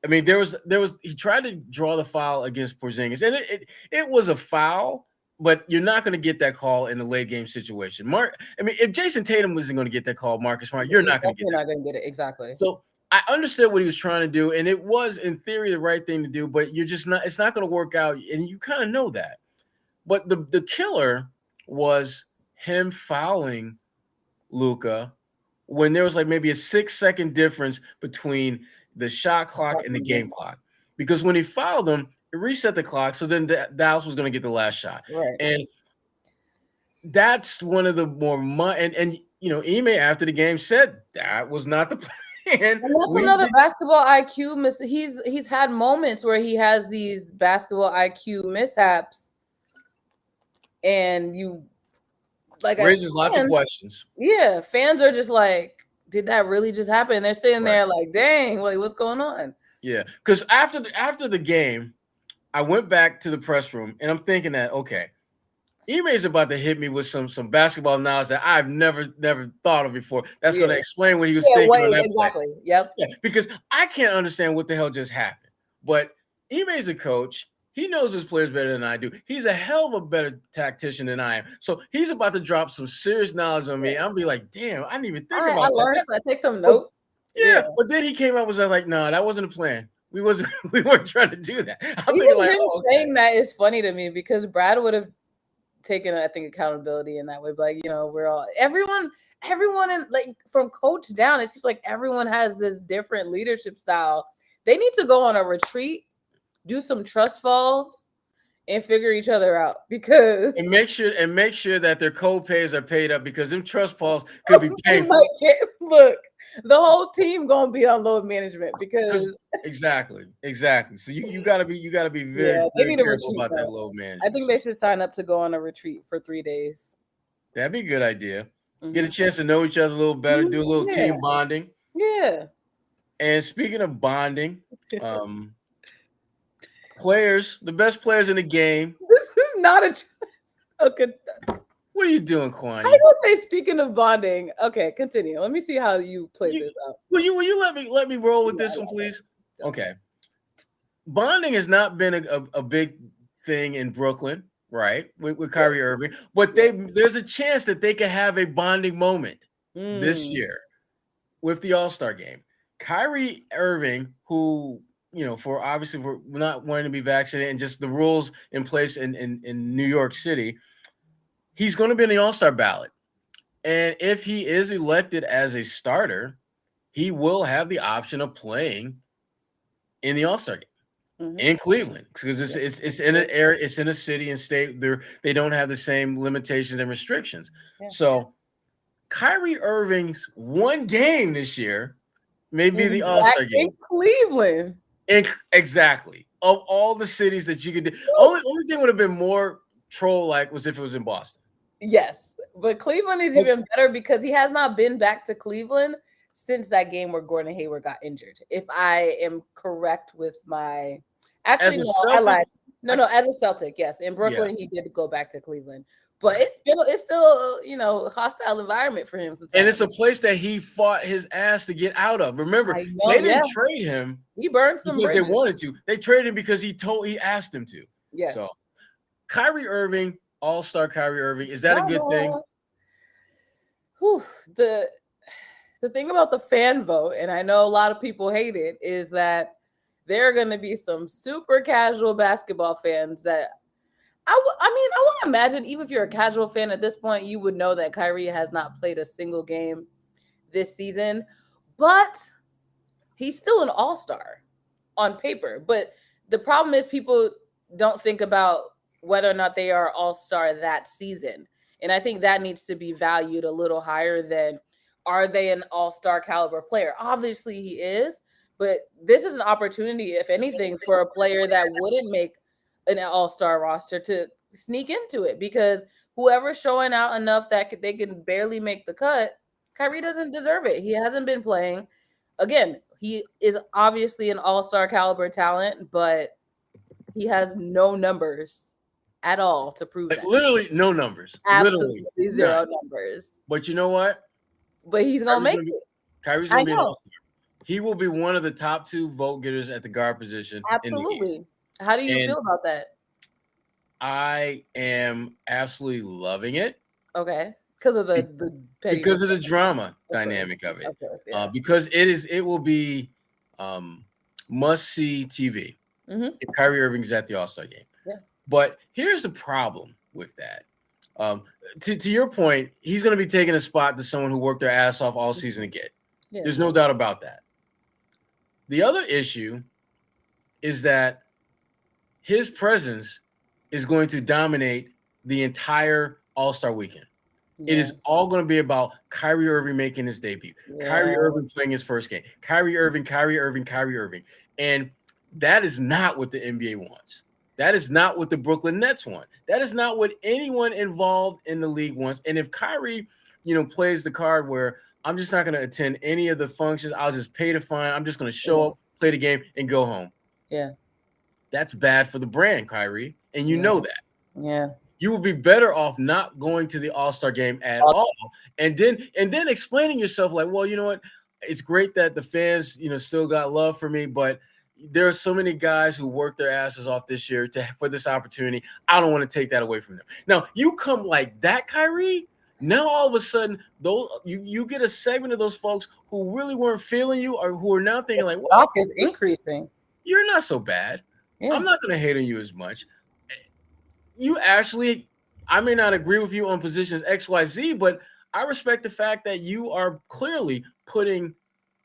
I mean, there was he tried to draw the foul against Porzingis, and it was a foul, but you're not going to get that call in the late game situation. If Jayson Tatum wasn't going to get that call, Marcus Smart, you're not going to get it. You're not going to get it, exactly. So I understood what he was trying to do, and it was in theory the right thing to do, but you're just not. It's not going to work out, and you kind of know that. But the killer was him fouling Luka when there was like maybe a 6-second difference between the shot clock and the game clock, because when he fouled him, it reset the clock. So then Dallas was going to get the last shot, right? And that's one of the more and Ime after the game said that was not the plan. And that's another basketball IQ he's had moments where he has these basketball IQ mishaps, and you like raises lots of questions. Yeah, fans are just like, did that really just happen? And they're sitting there like, dang, like what's going on? Yeah, because after the game, I went back to the press room and I'm thinking that, okay, Ime's about to hit me with some basketball knowledge that I've never thought of before. That's going to explain what he was thinking. On that exactly. Play. Yep. Yeah, because I can't understand what the hell just happened. But Ime's a coach. He knows his players better than I do. He's a hell of a better tactician than I am. So he's about to drop some serious knowledge on me. I'll be like, damn, I didn't even think about that. Learned, I take some notes. Yeah, but then he came up and was like, no, that wasn't a plan. We weren't trying to do that. I'm thinking like, saying that is funny to me because Brad would have taken, I think, accountability in that way. But we're all everyone in, like, from coach down, it seems like everyone has this different leadership style. They need to go on a retreat, do some trust falls, and figure each other out because and make sure that their co-pays are paid up, because them trust falls could be painful. Look, the whole team gonna be on load management because exactly. So you gotta be very, very careful about that load management. I think they should sign up to go on a retreat for 3 days. That'd be a good idea. Mm-hmm. Get a chance to know each other a little better, do a little team bonding. Yeah. And speaking of bonding, players, the best players in the game. This is not a okay. What are you doing, Kwani? I don't say speaking of bonding. Okay, continue. Let me see how you play this out. Will you let me roll with this one, please? Okay. Bonding has not been a big thing in Brooklyn, right? With Kyrie Irving, but there's a chance that they could have a bonding moment this year with the All-Star game. Kyrie Irving, who for not wanting to be vaccinated and just the rules in place in New York City, he's going to be in the All-Star ballot. And if he is elected as a starter, he will have the option of playing in the All-Star game in Cleveland, because it's in an area, it's in a city and state. They don't have the same limitations and restrictions. Yeah. So Kyrie Irving's one game this year may be the All-Star game. In Cleveland. Exactly. Of all the cities that you could do, only thing would have been more troll-like was if it was in Boston. Yes, but Cleveland is even better because he has not been back to Cleveland since that game where Gordon Hayward got injured. If I am correct with my, actually, I lied. No, as a Celtic, yes. In Brooklyn, he did go back to Cleveland, but it's still a hostile environment for him sometimes. And it's a place that he fought his ass to get out of. Remember, they didn't trade him. He burned some because bridges. They wanted to. They traded him because he asked him to. Yes. So Kyrie Irving, All-Star Kyrie Irving, is that a good thing? The thing about the fan vote, and I know a lot of people hate it, is that there are going to be some super casual basketball fans that I want to imagine, even if you're a casual fan at this point, you would know that Kyrie has not played a single game this season, but he's still an all-star on paper. But the problem is people don't think about whether or not they are all-star that season. And I think that needs to be valued a little higher than, are they an all-star caliber player? Obviously he is, but this is an opportunity, if anything, for a player that wouldn't make an all-star roster to sneak into it, because whoever's showing out enough that they can barely make the cut, Kyrie doesn't deserve it. He hasn't been playing. Again, he is obviously an all-star caliber talent, but he has no numbers at all to prove that. Literally no numbers. Absolutely literally zero numbers. But you know what? But he's gonna make it. Kyrie's gonna be an all-star. He will be one of the top 2 vote getters at the guard position. Absolutely. How do you feel about that? I am absolutely loving it. Okay. Because of the drama dynamic of it. Of course, yeah. Because it will be must-see TV if Kyrie Irving is at the All-Star game. Yeah. But here's the problem with that. To your point, he's going to be taking a spot to someone who worked their ass off all season to get. Yeah. There's no doubt about that. The other issue is that his presence is going to dominate the entire All-Star weekend. Yeah. It is all going to be about Kyrie Irving making his debut. Yeah. Kyrie Irving playing his first game. Kyrie Irving. And that is not what the NBA wants. That is not what the Brooklyn Nets want. That is not what anyone involved in the league wants. And if Kyrie, plays the card where I'm just not going to attend any of the functions, I'll just pay the fine, I'm just going to show up, play the game, and go home. Yeah. That's bad for the brand, Kyrie. And you know that. Yeah. You would be better off not going to the All-Star game at all. And then explaining yourself like, well, you know what? It's great that the fans, still got love for me, but there are so many guys who worked their asses off this year for this opportunity. I don't want to take that away from them. Now, you come like that, Kyrie. Now, all of a sudden, you get a segment of those folks who really weren't feeling you or who are now thinking like, stock is increasing. You're not so bad. Yeah. I'm not going to hate on you as much. You actually, I may not agree with you on positions X, Y, Z, but I respect the fact that you are clearly putting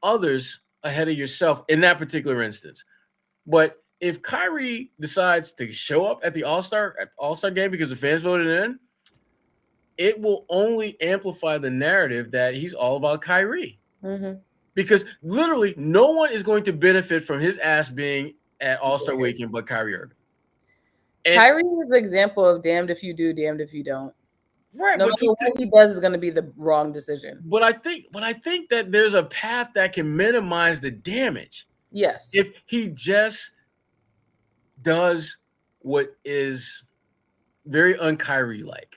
others ahead of yourself in that particular instance. But if Kyrie decides to show up at the All-Star game because the fans voted in, it will only amplify the narrative that he's all about Kyrie. Mm-hmm. Because literally no one is going to benefit from his ass being at All-Star weekend but Kyrie Irving. And Kyrie is an example of damned if you do, damned if you don't. Right. No matter what he does is going to be the wrong decision. But I think that there's a path that can minimize the damage. Yes. If he just does what is very un-Kyrie-like.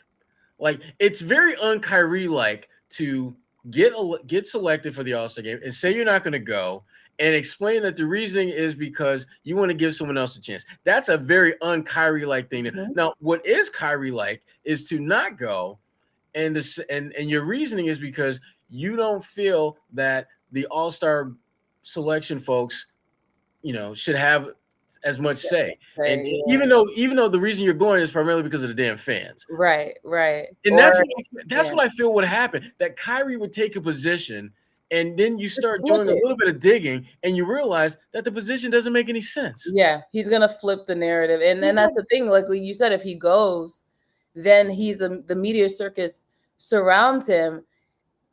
Like, it's very un-Kyrie-like to get selected for the All-Star game and say you're not going to go and explain that the reasoning is because you want to give someone else a chance. That's a very un-Kyrie-like thing. Mm-hmm. Now, what is Kyrie-like is to not go, and your reasoning is because you don't feel that the All-Star selection folks, should have as much say. And even though the reason you're going is primarily because of the damn fans. Right. And that's what I feel would happen, that Kyrie would take a position and then you start doing a little bit of digging and you realize that the position doesn't make any sense. Yeah, he's going to flip the narrative. And then that's the thing, like you said, if he goes, then the media circus surrounds him.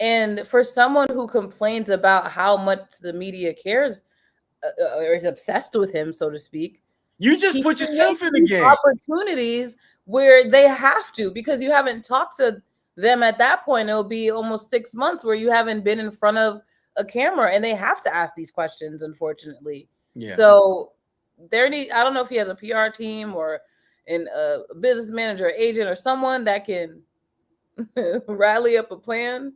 And for someone who complains about how much the media cares or is obsessed with him, so to speak, you just put yourself in the game. Opportunities where they have to, because you haven't talked to them at that point. It'll be almost 6 months where you haven't been in front of a camera, and they have to ask these questions, unfortunately. Yeah. So I don't know if he has a PR team or a business manager, agent, or someone that can rally up a plan,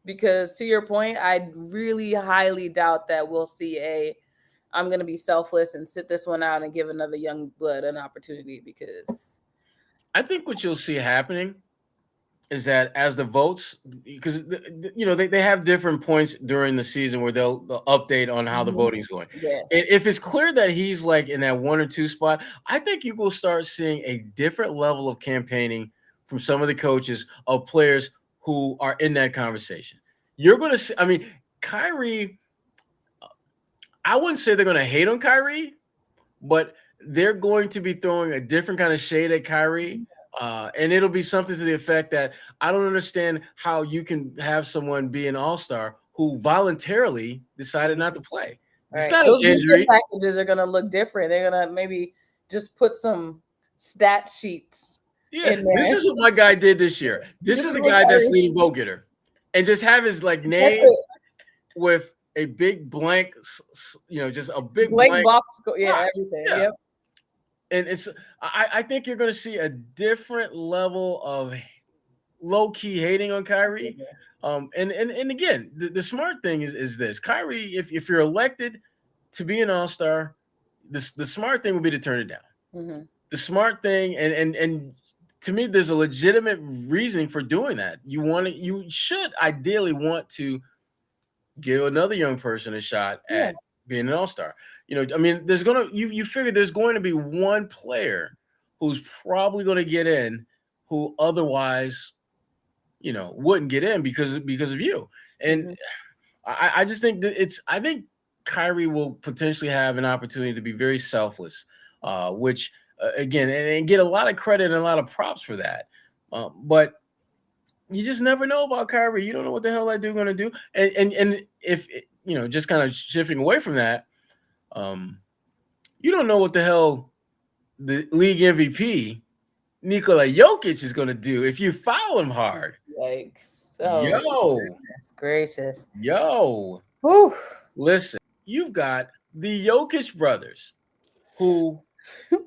because to your point, I really highly doubt that we'll see I'm going to be selfless and sit this one out and give another young blood an opportunity, because I think what you'll see happening is that as the votes, because they have different points during the season where they'll update on how the voting's going. Yeah. And if it's clear that he's like in that 1 or 2 spot, I think you will start seeing a different level of campaigning from some of the coaches of players who are in that conversation. You're going to see, Kyrie, I wouldn't say they're going to hate on Kyrie, but they're going to be throwing a different kind of shade at Kyrie. And it'll be something to the effect that I don't understand how you can have someone be an all-star who voluntarily decided not to play. It's not an injury. Packages are going to look different. They're going to maybe just put some stat sheets. Yeah, this is what my guy did this year. This is the guy that's leading vote getter, and just have his like name with a big blank, just a big blank box. Yeah, everything. Yeah. Yep. And it's I think you're going to see a different level of low key hating on Kyrie. And again, the smart thing is this: Kyrie, if you're elected to be an All-Star, the smart thing would be to turn it down. Mm-hmm. The smart thing, and to me, there's a legitimate reasoning for doing that. You should ideally want to give another young person a shot at being an All-Star. I mean, you figure there's going to be one player who's probably going to get in who otherwise, wouldn't get in because of you. And I just think that I think Kyrie will potentially have an opportunity to be very selfless, which again, and get a lot of credit and a lot of props for that. But you just never know about Kyrie. You don't know what the hell that dude going to do. And if, just kind of shifting away from that, you don't know what the hell the league MVP, Nikola Jokic, is going to do if you foul him hard. Yikes. Goodness gracious. Whew. Listen, you've got the Jokic brothers who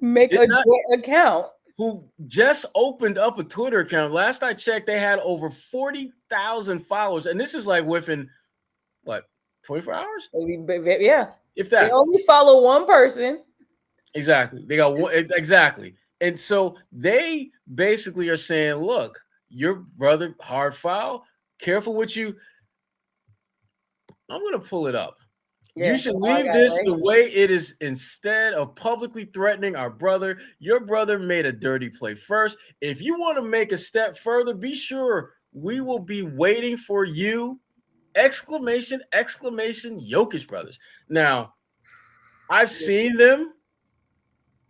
make a joint account, who just opened up a Twitter account. Last I checked, they had over 40,000 followers. And this is like within, 24 hours? Yeah. If that. They only follow one person. Exactly. They got one. Exactly. And so they basically are saying, look, your brother, hard foul. Careful what you. I'm going to pull it up. Yeah, you should leave this the way it is instead of publicly threatening our brother. Your brother made a dirty play first. If you want to make a step further, be sure we will be waiting for you. Exclamation, Jokic Brothers. Now, I've seen them.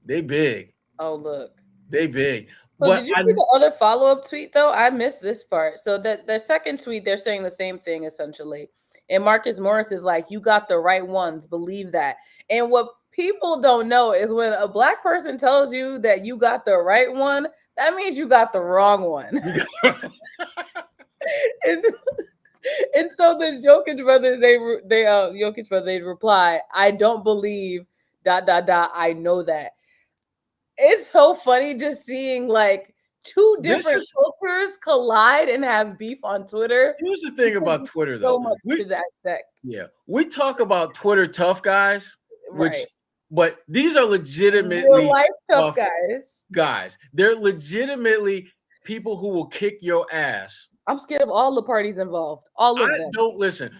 They big. Oh, look. They big. So did you see the other follow-up tweet, though? I missed this part. So the second tweet, they're saying the same thing, essentially. And Markieff Morris is like, you got the right ones. Believe that. And what people don't know is when a Black person tells you that you got the right one, that means you got the wrong one. and so the Jokic brothers, they reply, I don't believe ... I know that. It's so funny just seeing like two different cultures collide and have beef on Twitter. Here's the thing about Twitter, though. So much to dissect. Yeah, we talk about Twitter tough guys, but these are legitimately real life tough guys. They're legitimately people who will kick your ass. I'm scared of all the parties involved. All of them. Don't listen.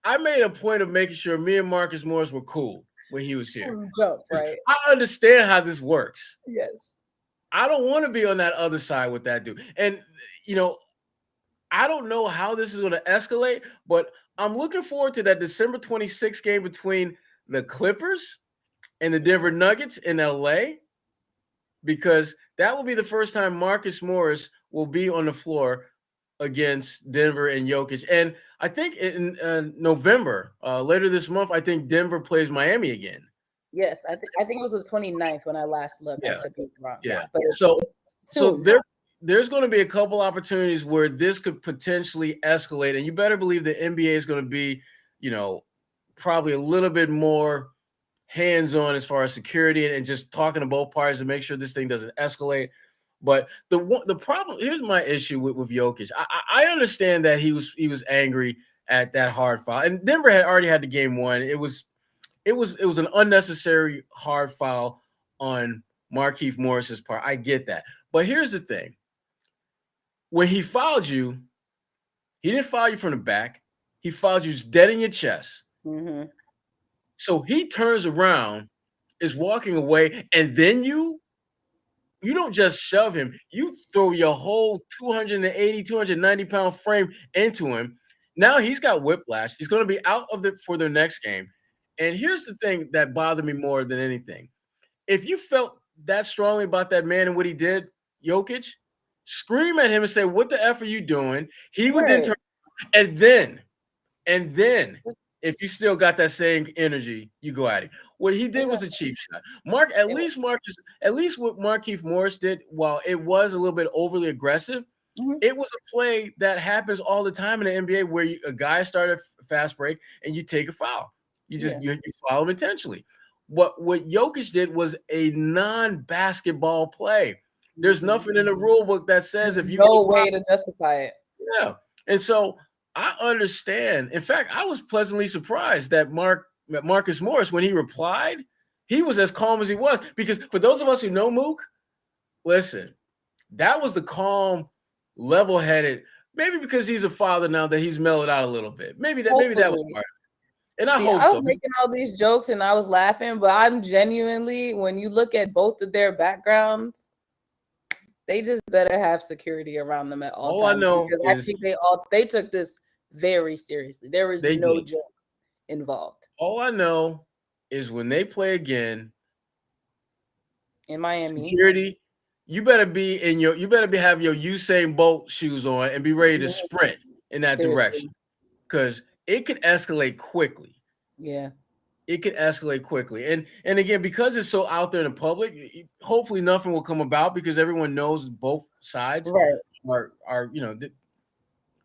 I made a point of making sure me and Markieff Morris were cool when he was here. Right. I understand how this works. Yes. I don't want to be on that other side with that dude. And, I don't know how this is going to escalate, but I'm looking forward to that December 26th game between the Clippers and the Denver Nuggets in LA, because that will be the first time Markieff Morris will be on the floor against Denver and Jokic. And I think in November, later this month, I think Denver plays Miami again. Yes, I think it was the 29th when I last looked. Yeah. I could be wrong. Yeah. But so there's going to be a couple opportunities where this could potentially escalate, and you better believe the NBA is going to be, probably a little bit more hands-on as far as security and just talking to both parties to make sure this thing doesn't escalate. But the problem, here's my issue with Jokic. I understand that he was angry at that hard foul, and Denver had already had the game won. It was an unnecessary hard foul on Markieff Morris's part. I get that, but here's the thing: when he fouled you, he didn't foul you from the back. He fouled you dead in your chest. Mm-hmm. So he turns around, is walking away, and then you don't just shove him. You throw your whole 280, 290-pound frame into him. Now he's got whiplash. He's going to be out of for their next game. And here's the thing that bothered me more than anything. If you felt that strongly about that man and what he did, Jokic, scream at him and say, what the F are you doing? He would then turn, and then, if you still got that same energy, you go at him. What he did was a cheap shot. At least what Markieff Morris did, while it was a little bit overly aggressive, it was a play that happens all the time in the NBA where a guy started a fast break and you take a foul. You foul him intentionally. What Jokic did was a non-basketball play. There's nothing in the rule book that says if you no way to justify it. Yeah. And so I understand. In fact, I was pleasantly surprised that Marcus Morris, when he replied, he was as calm as he was. Because for those of us who know Mook, listen, that was the calm, level-headed, maybe because he's a father now that he's mellowed out a little bit. Maybe that was part of it. And I hope I was making all these jokes and I was laughing, but I'm genuinely, when you look at both of their backgrounds, they just better have security around them at all times. I know I think they took this very seriously. There was no joke involved. All I know is when they play again in Miami, security, you better have your Usain Bolt shoes on and be ready to sprint in that direction, because it could escalate quickly. Yeah. It could escalate quickly. And again, because it's so out there in the public, hopefully nothing will come about because everyone knows both sides are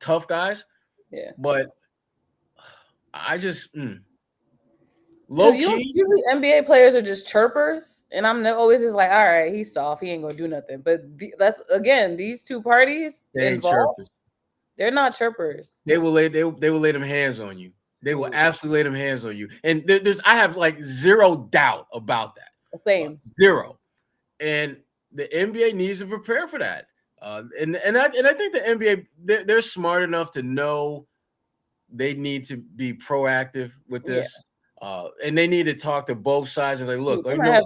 tough guys. Yeah. But I just low key. Usually NBA players are just chirpers, and I'm always just like, all right, he's soft, he ain't gonna do nothing. But that's again, these two parties involved, they're not chirpers. They will lay them hands on you. They will absolutely lay them hands on you. And I have like zero doubt about that. Same. Zero. And the NBA needs to prepare for that. And I think the NBA, they're smart enough to know they need to be proactive with this. Yeah. And they need to talk to both sides and like, look, yeah.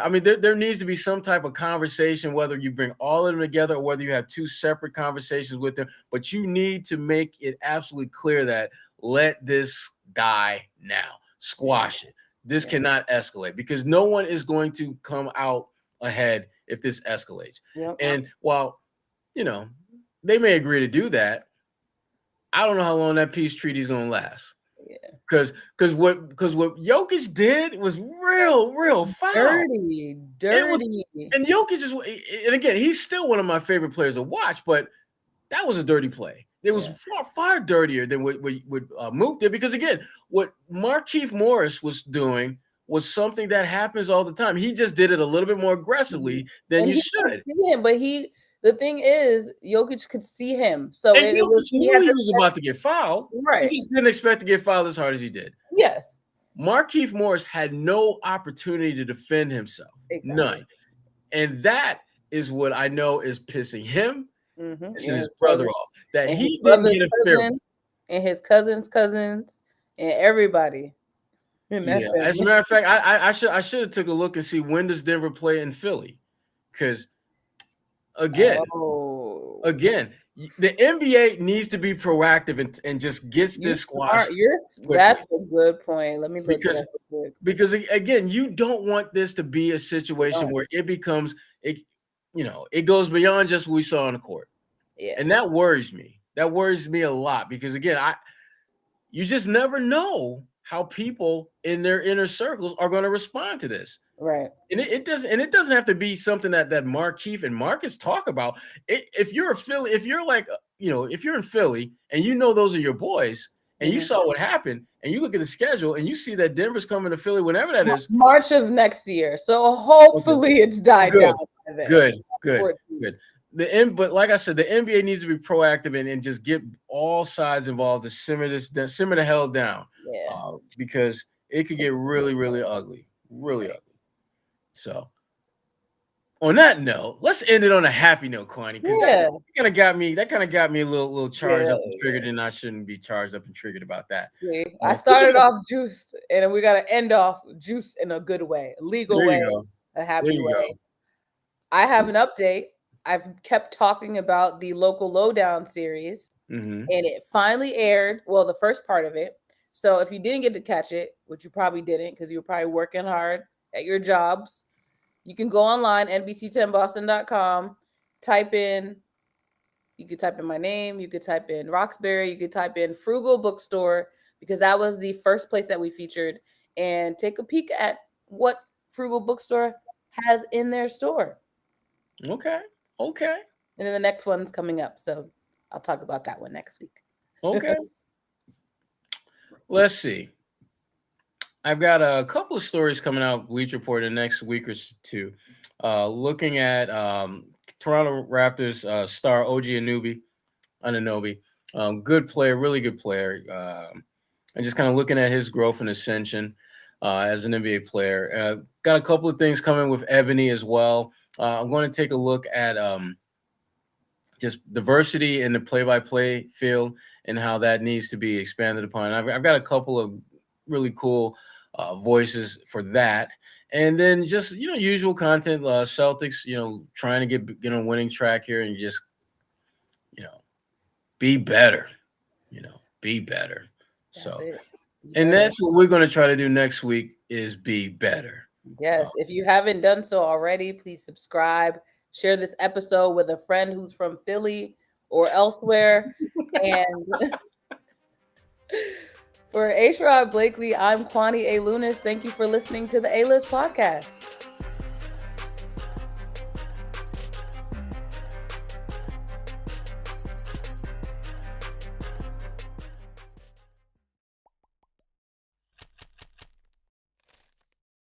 I mean, there needs to be some type of conversation, whether you bring all of them together or whether you have two separate conversations with them. But you need to make it absolutely clear that let this die now. Squash it. This cannot escalate because no one is going to come out ahead if this escalates. Yep. And while, they may agree to do that, I don't know how long that peace treaty is going to last. Yeah. Because what Jokic did was real foul. Dirty. And Jokic is, and again, he's still one of my favorite players to watch, but that was a dirty play. It was far dirtier than what Mook did, because again, what Markieff Morris was doing was something that happens all the time. He just did it a little bit more aggressively than you should. But the thing is, Jokic could see him. So he was about to get fouled. Right. He just didn't expect to get fouled as hard as he did. Yes. Markieff Morris had no opportunity to defend himself. Exactly. None. And that is what I know is pissing him and his brother off. That he didn't get a fair. And his cousins, and everybody. As a matter of fact, I should have took a look and see when does Denver play in Philly, because again, the NBA needs to be proactive and just gets this squashed. That's a good point. Let me look because again, you don't want this to be a situation where it becomes it goes beyond just what we saw on the court. Yeah, and that worries me. That worries me a lot because again, you just never know how people in their inner circles are going to respond to this. Right. And it doesn't have to be something that Markieff and Marcus talk about. If you're in Philly and those are your boys and you saw what happened and you look at the schedule and you see that Denver's coming to Philly whenever that is. March of next year. So hopefully it's died down by then. Good. But like I said, the NBA needs to be proactive and just get all sides involved to simmer the hell down. Yeah. Because it could get really, really ugly. Really ugly. So on that note, let's end it on a happy note, Kwani, because that kind of got me a little charged up and triggered, and I shouldn't be charged up and triggered about that. Yeah. I started off juiced, and we got to end off juiced in a good way, a legal way, a happy way. I have an update. I've kept talking about the Local Lowdown series, and it finally aired. Well, the first part of it. So if you didn't get to catch it, which you probably didn't because you were probably working hard at your jobs, you can go online, NBC10boston.com, you could type in my name, you could type in Roxbury, you could type in Frugal Bookstore, because that was the first place that we featured. and take a peek at what Frugal Bookstore has in their store. Okay. And then the next one's coming up, so I'll talk about that one next week. Okay. Let's see. I've got a couple of stories coming out, Bleach Report, in the next week or two. Looking at Toronto Raptors star OG Anunoby. Good player, really good player. And just kind of looking at his growth and ascension as an NBA player. Got a couple of things coming with Ebony as well. I'm going to take a look at just diversity in the play-by-play field and how that needs to be expanded upon. I've got a couple of really cool voices for that. And then just, usual content, Celtics, trying to get on a winning track here and just, be better, be better. And that's what we're going to try to do next week is be better. Yes. If you haven't done so already, please subscribe, share this episode with a friend who's from Philly or elsewhere. And for Sherrod Blakely, I'm Kwani A. Lunis. Thank you for listening to the A-List podcast.